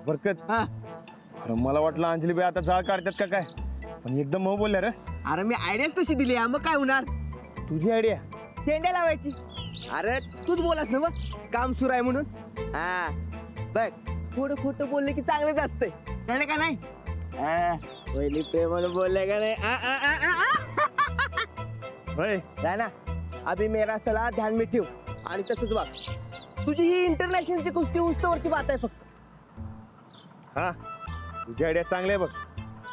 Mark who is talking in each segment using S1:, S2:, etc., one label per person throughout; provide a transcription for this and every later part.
S1: बरकत अरे मला वाटलं अंजली बाई आता जाळ काढतात का काय, पण एकदम हो बोलल्या रे.
S2: अरे मी आयडियाच तशी दिली मग काय होणार.
S1: तुझी आयडिया?
S2: शेंड्या लावायची. अरे तूच बोलास ना मग काम सुरू आहे म्हणून. हा बघ थोडं खोटं बोलले की चांगलंच असतंय, कळलं का नाही. पहिली प्रेमाने बोलले का नाही.
S1: होय
S2: ना अभि मेरा सलाह ध्यान में ठेव. आणि तसंच बघ तुझी ही इंटरनॅशनलची कुस्ती उस्तवरची बात आहे फक्त.
S1: हा तुझी आयडिया चांगली आहे बघ,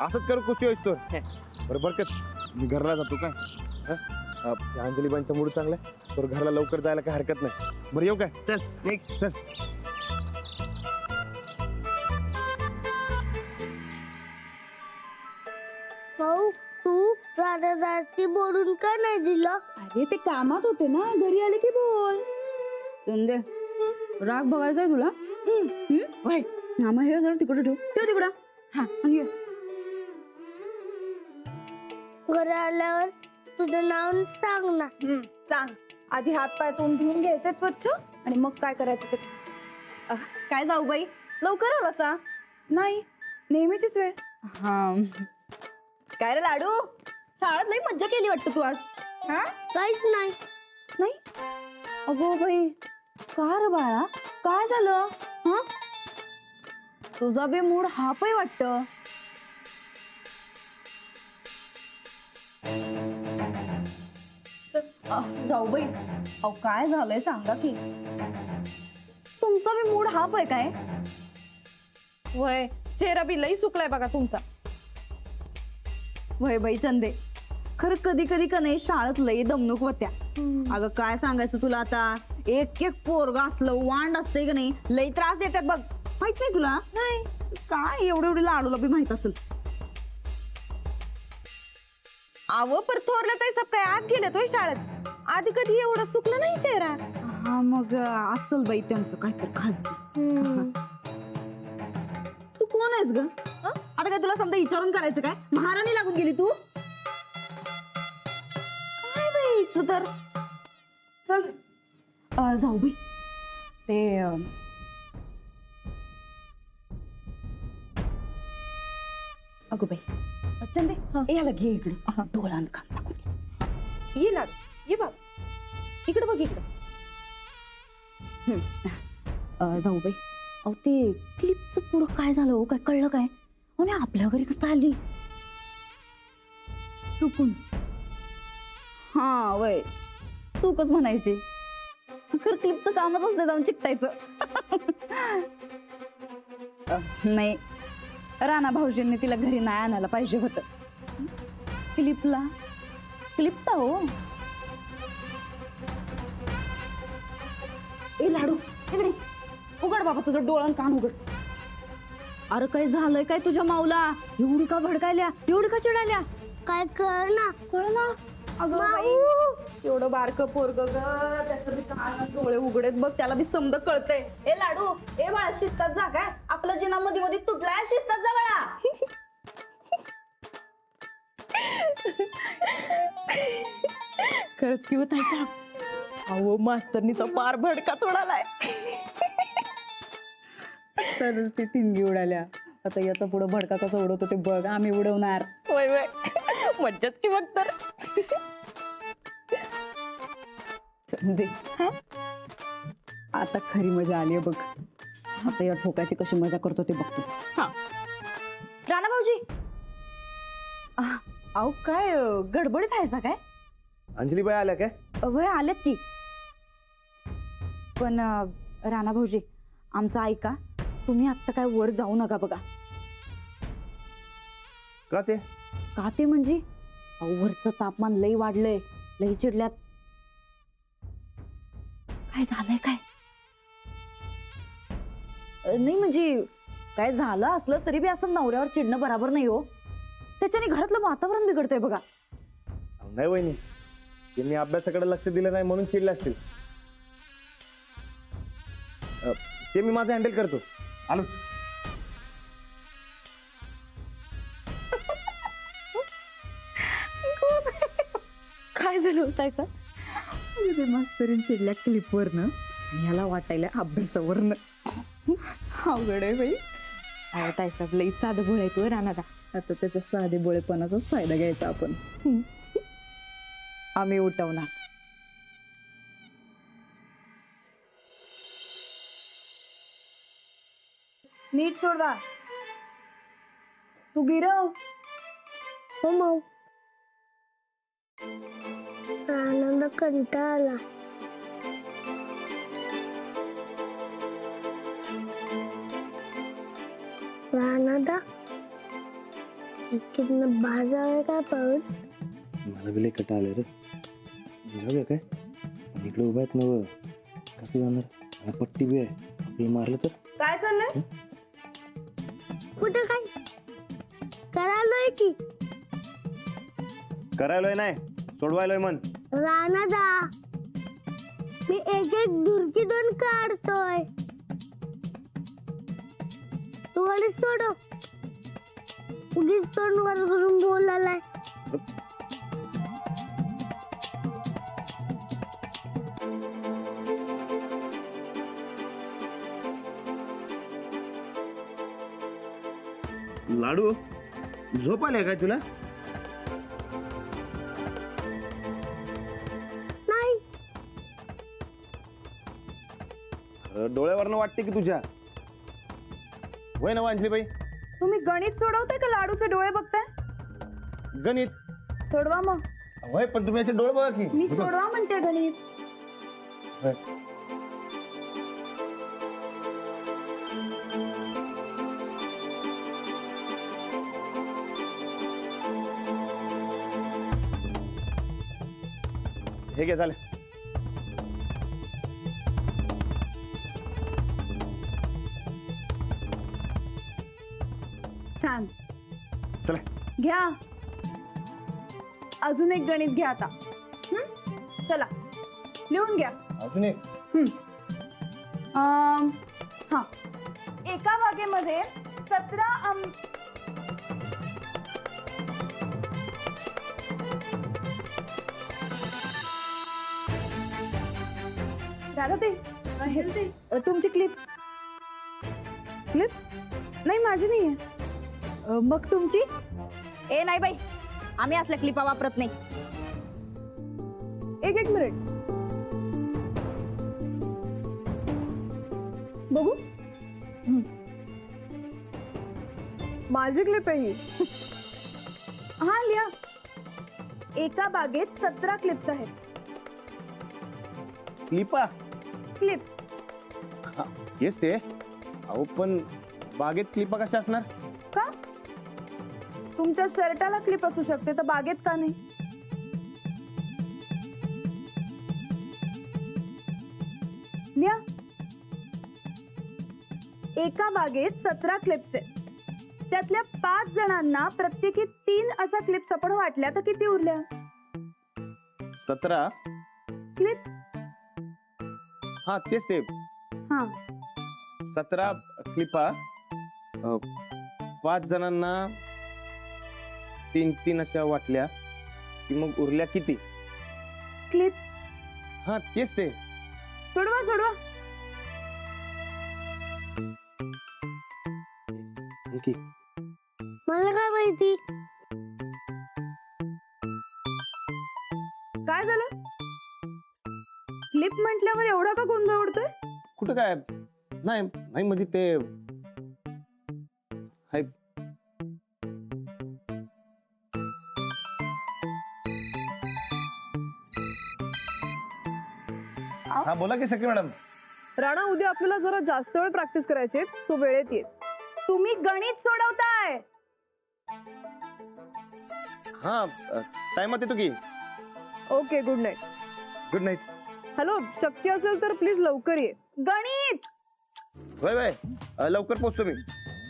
S1: असंच करू कुस्ती होईस तो. बरं बरकत मी घरला जातो काय. त्या अंजली बाईंचा मूड चांगला आहे तर घरला लवकर जायला काय हरकत नाही. बरं येऊ काय.
S2: चल निघ.
S1: चल.
S3: भाऊ तू राधादासी बोलून का नाही दिलं?
S4: अरे ते कामात होते ना, घरी आले की बोल. संदे राग बघायचा तुला.
S2: वय
S4: हा मग हे जरा तिकडे ठेव तिकडं. हा आणि ये.
S3: घरी आल्यावर तुझं नाव सांग ना.
S4: सांग. आधी हात पाय तोंड धुवून घ्यायचे स्वच्छ आणि मग काय करायचं ते. काय जाऊ बाई लवकर आला सा. नाही नेहमीचीच वेळ. हा काय रे लाडू, शाळेत लई मज्जा केली वाटतं तू आज. हा
S3: काहीच नाही.
S4: नाही अगो बाई का रे बाळा, काय झालं. हा तुझा बे मूड हाफ आहे वाटतं. जाऊ बाई अहो काय झालंय सांगा की. तुमचा बी मूड हाफ आहे काय.
S5: वय चेहरा बी लई सुकलाय बघा तुमचा.
S4: वय बाई चंदे खरं कधी कधी का नाही शाळेत लई दमणूक होत्या. अगं काय सांगायचं तुला आता, एक एक पोरगा असलं वांड असते का नाही लई त्रास देतात बघ. माहित नाही तुला. नाही काय एवढी लाडूला बी माहित असेल.
S5: आव पर थोरलं ताई सब काय आज गेल्यात होय शाळेत. आधी कधी एवढा सुकला नाही चेहरा.
S4: हा मग असेल बाई त्यांचं काहीतरी खाजगी. तू कोण आहेस ग. आता काय तुला समजा विचारून करायचं काय, महाराणी लागून गेली तू. काय बाई तू तर. चल जाऊ बाई ते अगो बाई चंदे याला घे इकडे डोळ्यात कान चाकून घे.
S5: ये लाड ये बाब इकडे बघ इकडे.
S4: जाऊ बाई अहो ते क्लिपचं पुढं काय झालं हो, काय कळलं काय. आणि आपल्या घरी कसं आली चुकून. हा वय तू कस म्हणायची. खरं क्लिपचं कामच असते जाऊन चिकटायचं. नाही राणा भाऊजींनी तिला घरी नाही आणायला पाहिजे होतं. क्लिपला क्लिपता हो. ए लाडू इकडे उघड बाबा तुझं डोळं कान उघड. अरे काय झालंय काय तुझ्या माऊला, एवढी का भडकायल्या, एवढी का चिडायल्या.
S3: काय कर ना.
S4: कळ ना. अगं बाई एवढं बारकं पोरग ग, त्याचं बी कान डोळे उघडेत बघ, त्याला बी समज कळतंय. ए लाडू ए बाळा शिस्तात जा. काय आपला जिना मध्ये मध्ये तुटलाय, शिस्तात जा बाळा.
S5: खरंच की होत आहे. अहो मास्तरनीचा पार भडकाच उडालाय.
S4: तरच ती ठिंगी उडाल्या. आता याचा पुढे भडका कसा उडवतो ते बघ, आम्ही उडवणार.
S5: वय वय मज्जाच की बघ तर.
S4: दे आता खरी मजा आली बघ. आता या ठोकाची कशी मजा करतो ते बघतो.
S5: हा
S4: राणा भाऊजी अहो काय गडबडीत आहे काय.
S1: अंजली बाई आल्या काय?
S4: वय आलेत की. पण राणा भाऊजी आमचं ऐका, तुम्ही आत्ता काय वर जाऊ नका बघा.
S1: का ते?
S4: का ते म्हणजे अहो वरचं तापमान लई वाढलंय, लई चिडल्यात. काय झालंय काय. नाही म्हणजे काय झालं असलं तरी बी असं नवऱ्यावर चिडणं बरोबर नाही हो. त्याच्याने घरातलं वातावरण बिघडतंय बघा.
S1: नाही वहिनी, त्यांनी अभ्यासाकडे लक्ष दिलं नाही म्हणून चिडले असतील. ते मी माझं हँडल करतो. आलो.
S5: काय झालं होतं
S4: मास्तरीन चिडल्या क्लिपवर न ह्याला वाटायला अभ्यासावरनं अवघड आहे बाई. अरे ताईसाहेब लई साधं बोळ आहे तू राणादा. आता त्याच्या साधे बोळेपणाचाच फायदा घ्यायचा आपण. आम्ही उठवणार. नीट सोडवा. तू गिरव.
S3: हो माऊ. आनंद कंटाळा आला. राणादा कितनं भाजावे का पाऊस.
S1: मला बिले कटा आले रे. जाऊया काय इकडे उभा आहेत नव. कसं जाणार. मला पट्टी बी आहे. आपलं मारलं तर
S4: काय चाललंय.
S3: कुठं काय करायलोय की.
S1: करायलोय नाही सोडवायलोय मन.
S3: राणादा मी एक एक दुर्की दोन काढतोय. तू गाडी सोडव. उगीच तोंड वर करून बोलायलाय.
S1: लाडू झोप आल्या काय तुला.
S3: नाही
S1: डोळ्यावरनं वाटते की तुझ्या. होय ना अंजली बाई.
S4: तुम्ही गणित सोडवताय का लाडूचे डोळे बघताय.
S1: गणित
S4: सोडवा मग.
S1: होय पण तुम्ही याचे डोळे बघा की.
S4: मी सोडवा म्हणते गणित.
S1: होय. हे घे झालं.
S4: छान.
S1: चला
S4: घ्या. अजून एक गणित घ्या आता. चला लिहून घ्या.
S1: अजून एक.
S4: हा एका बागेमध्ये 17 दादा ते तुमची क्लिप. क्लिप नाही माझी नाहीये. मग तुमची.
S5: ए नाही बाई, आम्ही असल्या क्लिपा वापरत नाही.
S4: एक मिनिट बघू. माझी क्लिप आहे ही. हा लिहा. एका बागेत 17 क्लिप्स आहेत.
S1: क्लिपा.
S4: क्लिप.
S1: हेच ते. अहो पण बागेत क्लिपा कशा असणार.
S4: का तुमच्या शर्टाला क्लिप असू शकते तर बागेत का नाही. लिहा. एका बागेत 17 क्लिप्स आहेत. त्यातल्या 5 जणांना प्रत्येकी 3 अशा क्लिप्स आपण वाटल्या तर किती उरल्या.
S1: 17.
S4: क्लिप.
S1: हा तेच ते.
S4: हा
S1: 17 क्लिपा. 5 जणांना 3 अशा वाटल्या की मग उरल्या किती.
S4: क्लिप.
S1: हा तेच ते.
S4: सोडवा सोडवा.
S1: आणखी.
S3: मला काय माहिती.
S4: काय झालं. क्लिप म्हटल्यावर एवढा का गोंधळ उडतोय.
S1: कुठं काय नाही नाही म्हणजे ते हाय. हा बोला की सखी मॅडम.
S4: राणा उद्या आपल्याला जरा जास्त वेळ प्रॅक्टिस करायची सो वेळेत ये. तुम्ही गणित सोडवताय.
S1: हा टाइमात येतो की.
S4: Okay good night.
S1: Good night.
S4: Hello शक्य असेल तर प्लीज लवकर ये. गणित.
S1: होय होय लवकर पोहोचतो मी.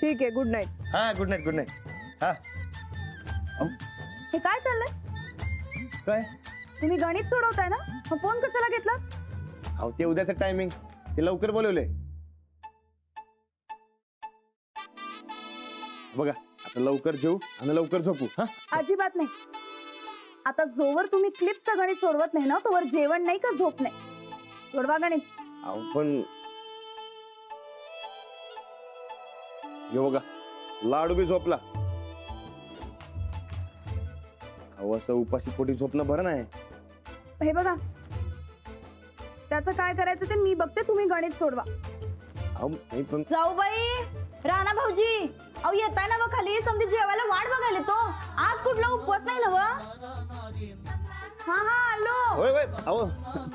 S4: ठीक आहे गुड नाईट.
S1: हा गुड नाईट. Good night. हा
S4: हे काय चाललंय.
S1: काय
S4: तुम्ही गणित सोडवताय ना मग फोन कशाला घेतला.
S1: अहो ते उद्याचं टायमिंग ते लवकर बोलवलंय. बघा आता लवकर जेऊ आणि लवकर झोपू. हा
S4: अजिबात नाही. आता जोवर तुम्ही क्लिपचं गणित सोडवत नाही ना तोवर जेवण नाही का झोप नाही. सोडवा गणित.
S1: अहो पण हे बघा लाडू बी झोपला. अहो असं उपाशी पोटी झोपणं बरं नाही.
S4: हे बघा, त्याचं काय करायचं ते मी बघते, तुम्ही गणित सोडवा.
S1: अहो नाही पण
S5: जाऊ बाई, राणा भाऊजी, अहो येताय ना मग खाली, समजे जेवायला वाट बघायला तो. आज कुठला उपवास नाही ना व? हा हा आलो.
S1: होय होय. अहो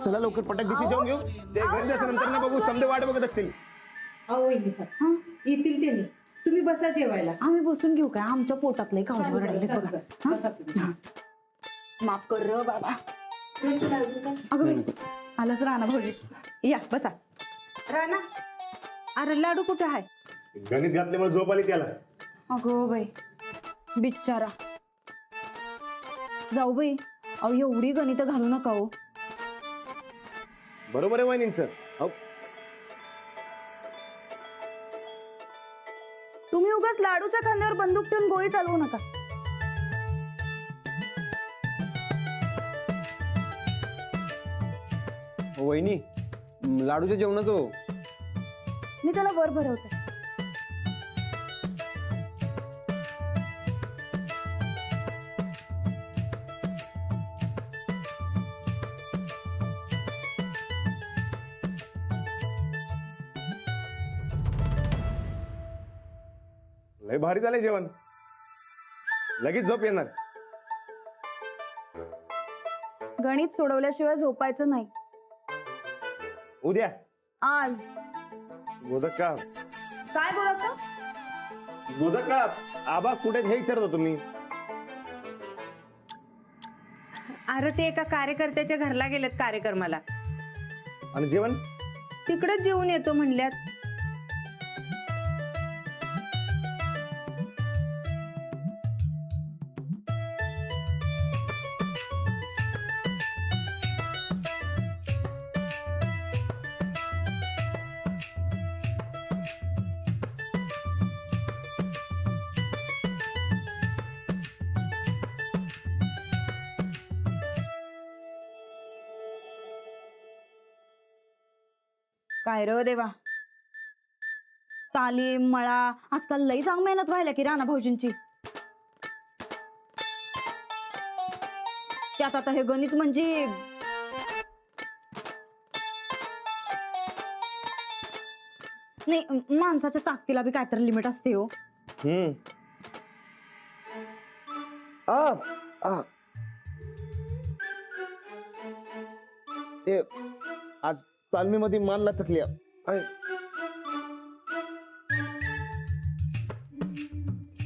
S1: चला लवकर पटाक दिशी जेवून घेऊ. ते घरी जायचं नंतर ना बघू, समजे वाट बघत असतील.
S6: अहो वहिनी सर येतील त्यांनी, तुम्ही बसा जेवायला.
S4: आम्ही बसून घेऊ काय? आमच्या पोटातलंही खाऊ राहिले बघा.
S6: बसा तुम्ही.
S4: माफ कर र बाबा. अगं बाई, आलंच राणा भाऊजी, या बसा.
S6: राणा, अरे लाडू कुठे आहे?
S1: गणित घातल्यामुळे झोप आली त्याला.
S4: अगो बाई, बिचारा. जाऊ बाई, अहो एवढी गणित घालू नका हो.
S1: बरोबर आहे वहिनींचं. अहो
S4: तुम्ही उगाच लाडूच्या खांद्यावर बंदूक ठेवून गोळी चालवू नका.
S7: वहिनी लाडूच्या जेवणाचं हो.
S4: मी त्याला वर भरवते.
S1: लय भारी झालंय जेवण. लगेच झोप येणार.
S4: गणित सोडवल्याशिवाय झोपायचं नाही.
S1: उद्या
S4: आज
S1: गोदक का
S4: काय बोलत?
S1: गोदक का आबा कुठे हे विचारत होतो मी.
S6: अरे ते एका कार्यकर्त्याच्या घरला गेलेत कार्यक्रमाला,
S1: आणि जेवण
S6: तिकडेच जेवून येतो म्हणल्यात.
S4: काय र देवा, तालीम मळा आजकाल लई चांग मेहनत व्हायला की राणा भाऊजींची. त्यात आता हे गणित म्हणजे नाही, माणसाच्या ताकदीला बी काहीतरी लिमिट असते हो.
S1: ते आज तालमीमध्ये मान लचकल्या.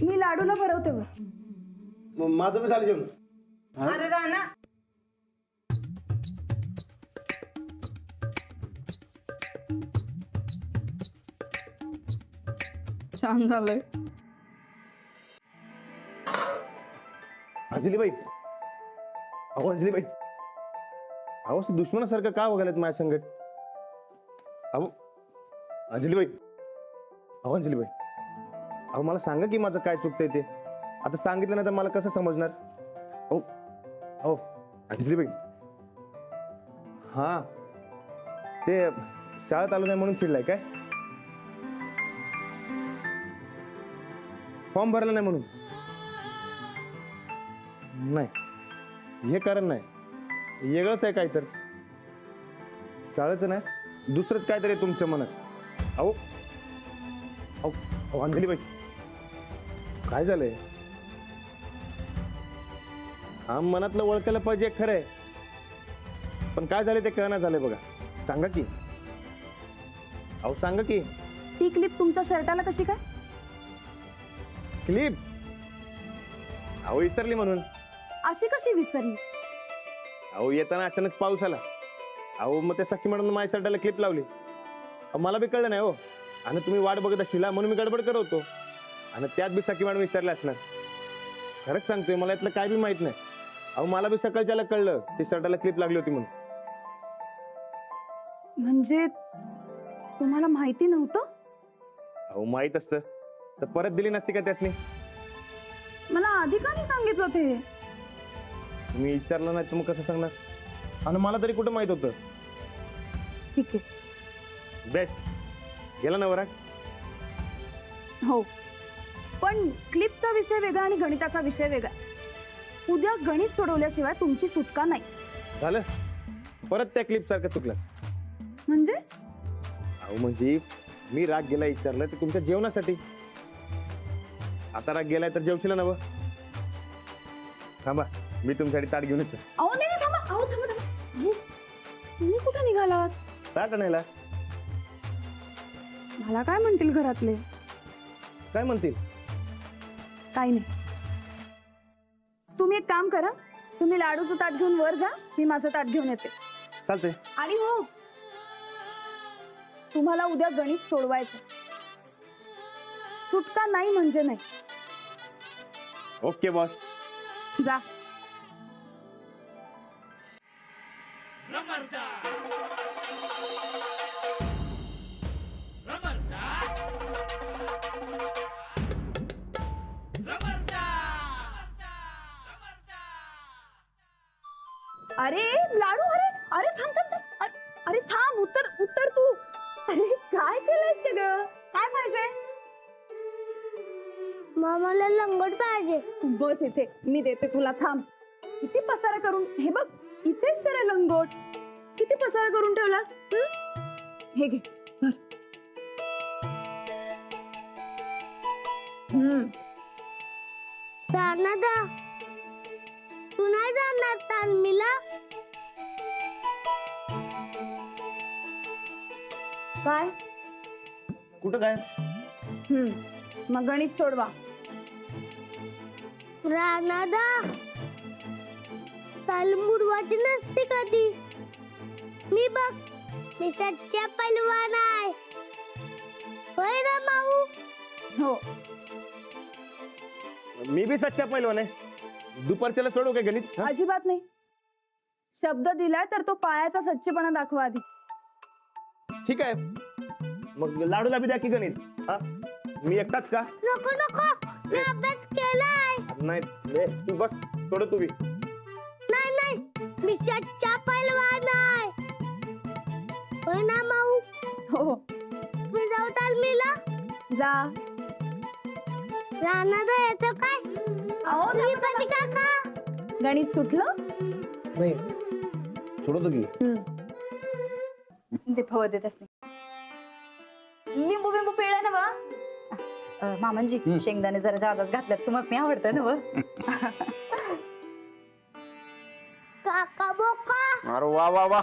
S4: मी लाडूला भरवते बघ.
S1: माझं बी झालं जेवण.
S6: अरे राणा,
S4: छान झालंय.
S1: अंजलीबाई, अहो अंजलीबाई, अहो असं दुश्मनासारखं का बघायलात माझ्या संगत? अहो अंजलीबाई, अहो अंजलीबाई, अहो मला सांगा की माझं काय चुकतंय ते. आता सांगितलं नाही तर मला कसं समजणार? अहो अहो अंजलीबाई, हा ते शाळेत आलो नाही म्हणून चिडलाय काय? फॉर्म भरला नाही म्हणून? नाही, हे कारण नाही, वेगळंच आहे काय तर. शाळेचं नाही, दुसरंच काहीतरी आहे तुमच्या मनात. अहो अहो अहो अंजलीबाई, काय झालंय? हा मनातलं ओळखायला पाहिजे खरं आहे, पण काय झालंय ते कळना झालंय बघा. सांगा की, अहो सांगा की.
S4: ती क्लिप तुमच्या शर्टाला कशी काय?
S1: क्लिप? अहो विसरली म्हणून.
S4: अशी कशी विसरली?
S1: अहो येताना अचानक पाऊस आला. अहो मग त्या सखी म्हणून माझ्या शर्टाला क्लिप लावली. अहो मला बी कळलं नाही हो, आणि तुम्ही वाट बघत असशीला म्हणून मी गडबड करत होतो, आणि त्यात बी सखी मॅडम विसरले असणार. खरंच सांगतोय, मला यातलं काय बी माहित नाही. अहो मला बी सकाळच्याला कळलं ती शर्टाला क्लिप लागली होती म्हणून.
S4: म्हणजे तुम्हाला माहिती नव्हतं?
S1: अहो माहित असतं तर परत दिली नसती का त्यासनी?
S4: मला आधी का नाही सांगितलं ते?
S1: तुम्ही विचारलं नाही तर मग कसं सांगणार? आणि मला तरी कुठं माहित होतं?
S4: ठीक आहे,
S1: बेस्ट गेला ना वराग.
S4: हो, पण क्लिपचा विषय वेगळा आणि गणिताचा विषय वेगळा. उद्या गणित सोडवल्याशिवाय तुमची सुटका नाही.
S1: झालं परत त्या क्लिप सारखं चुकलं.
S4: म्हणजे
S1: अहो म्हणजे मी राग गेला विचारलं ते तुमच्या जेवणासाठी. आता राग गेलाय तर जेवशील ना. थांबा मी तुमच्यासाठी ताट घेऊन येतो.
S4: अहो नाही नाही, थांबा. अहो थांबा थांबा. अहो, तुम्ही कुठे निघालात?
S1: ताट आणायला.
S4: मला काय म्हणतील घरातले?
S1: काय म्हणतील?
S4: काही नाही. तुम्ही एक काम करा, तुम्ही लाडूचं ताट घेऊन वर जा, मी माझं ताट घेऊन येते.
S1: चालतंय.
S4: आणि हो, तुम्हाला उद्या गणित सोडवायचं. सुटका नाही म्हणजे नाही.
S1: Okay boss.
S4: जा. अरे लाडू, अरे अरे थांब थांब थांब. अरे थांब, उत्तर उत्तर तू. अरे काय केलंय सगळं? काय पाहिजे?
S3: मामाला लंगोट पाहिजे.
S4: तू बस इथे, मी देते तुला. थांब. किती पसारा करून, हे बघ इथेच तर आहे लंगोट. किती पसारा करून ठेवलास? हे घे धर.
S3: रानादा, तू नाही जाणार तालमीला?
S4: काय?
S1: कुठं काय?
S4: मग गणित सोडवा.
S3: रानादा, तालीम बुडवायची नसते कधी. मी बघ, मी सच्चा पैलवान आहे. होय ना माऊ?
S4: हो,
S1: मी बी सच्चा पैलवान आहे. दुपारच्याला सोडू काय गणित? हा?
S4: अजिबात नाही. शब्द दिलाय तर तो पायाचा सच्चेपणा दाखवा आधी.
S1: ठीक आहे मग लाडूला बी द्या की गणित. हा मी एकटाच का?
S3: नको नको, मी अभ्यास केलाय.
S1: नाही तू बस सोड तू बी.
S3: नाही नाही, मी सच्चा पैलवान आहे. होय ना माऊ?
S4: हो,
S3: मी जाऊ तालमीला?
S4: जा.
S3: रानादा येतो काय?
S4: अहो,
S3: श्रीपती काका,
S4: गणित सुटलं?
S1: नाही सोडतो की.
S5: ते फव देत असते. लिंबू बिंबू पिळलं ना बा? मामांजी शेंगदाणे जरा जादाच घातल्यात, तुम्हाला नाही आवडतं ना बा?
S3: काका बोका.
S7: अरे वा वा वा,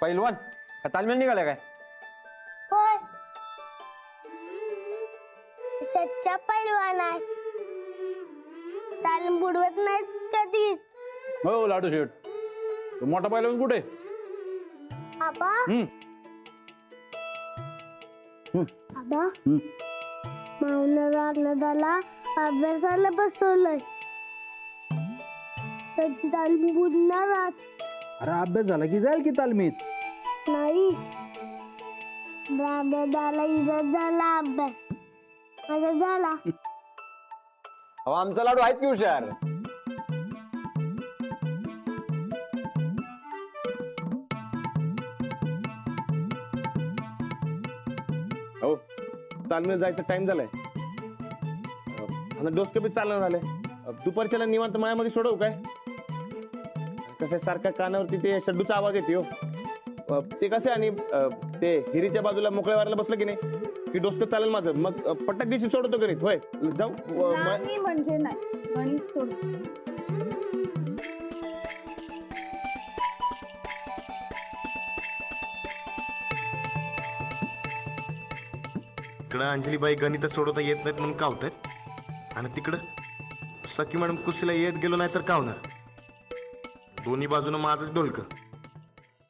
S7: पैलवान का तालमेल निघाल्या काय?
S3: होय, सच्चा पैलवान आहे. तालीम बुडवत नाही कधीच.
S8: हो लाडू शेठ, तो मोठा पैलवान कुठे?
S3: आबा, आबा, माऊनं रानादाला अभ्यासाला बसवलंय. त्याची तालीम बुडणार आज.
S8: अरे अभ्यास झाला की जाईल की तालमीत.
S3: नाही, रानादाला इथं झाला अभ्यास. माझा झाला.
S7: अहो आमचा लाडू आहेत की हुशार.
S1: हो तालमीला जायचं टाइम झालाय. डोसकं बी चालणं झालंय. दुपारच्याला निवांत मळ्यामध्ये सोडवू काय? कसं सारखा कानावरती ते शड्डूचा आवाज येतो. ते कसं आणि ते हिरीच्या बाजूला मोकळ्या वाराला बसलं की नाही की डोसकं चालेल माझं. मग पटक दिवशी सोडवतो गणित. होय जाऊ.
S4: नाही म्हणजे नाही, गणित सोड.
S1: इकडं अंजलीबाई गणित सोडवता येत नाहीत म्हणून कावतात आणि तिकडं सखी मॅडम कुशीला येत गेलो नाही तर कावणार. दोन्ही बाजूनं माझंच डोलकं.